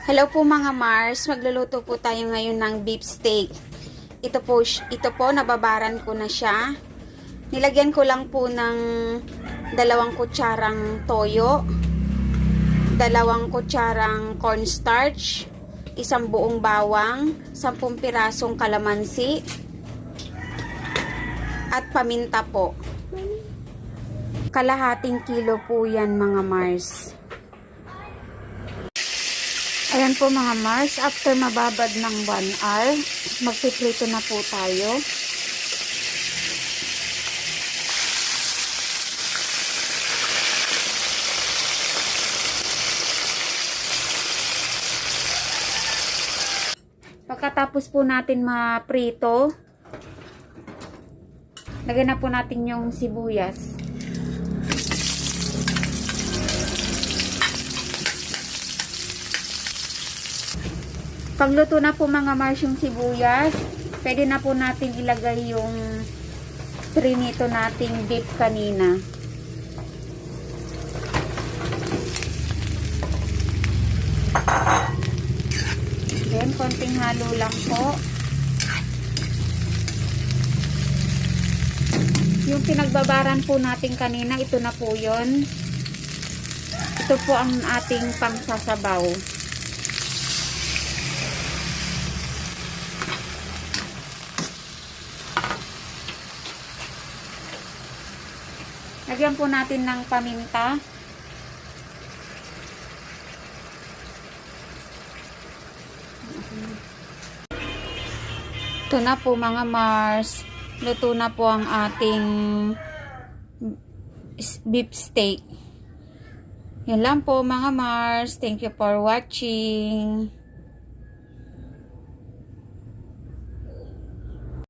Hello po mga Mars, magluluto po tayo ngayon ng beef steak. Ito po nababaran ko na siya. Nilagyan ko lang po ng 2 kutsarang toyo, 2 kutsarang cornstarch, 1 buong bawang, 10 pirasong kalamansi, at paminta po. Kalahating kilo po yan mga Mars. Ayan po mga Mars, after mababad ng 1 hour, magpiprito na po tayo. Pagkatapos po natin maprito, lagyan na po natin yung sibuyas. Pagluto na po mga Mars yung sibuyas, pwede na po natin ilagay yung prinito nating beef kanina. Then, konting halo lang po. Yung pinagbabaran po natin kanina, ito na po yun. Ito po ang ating pangsasabaw. Lagyan po natin ng paminta. Ito na po mga Mars. Luto na po ang ating beef steak. Yan lang po mga Mars. Thank you for watching.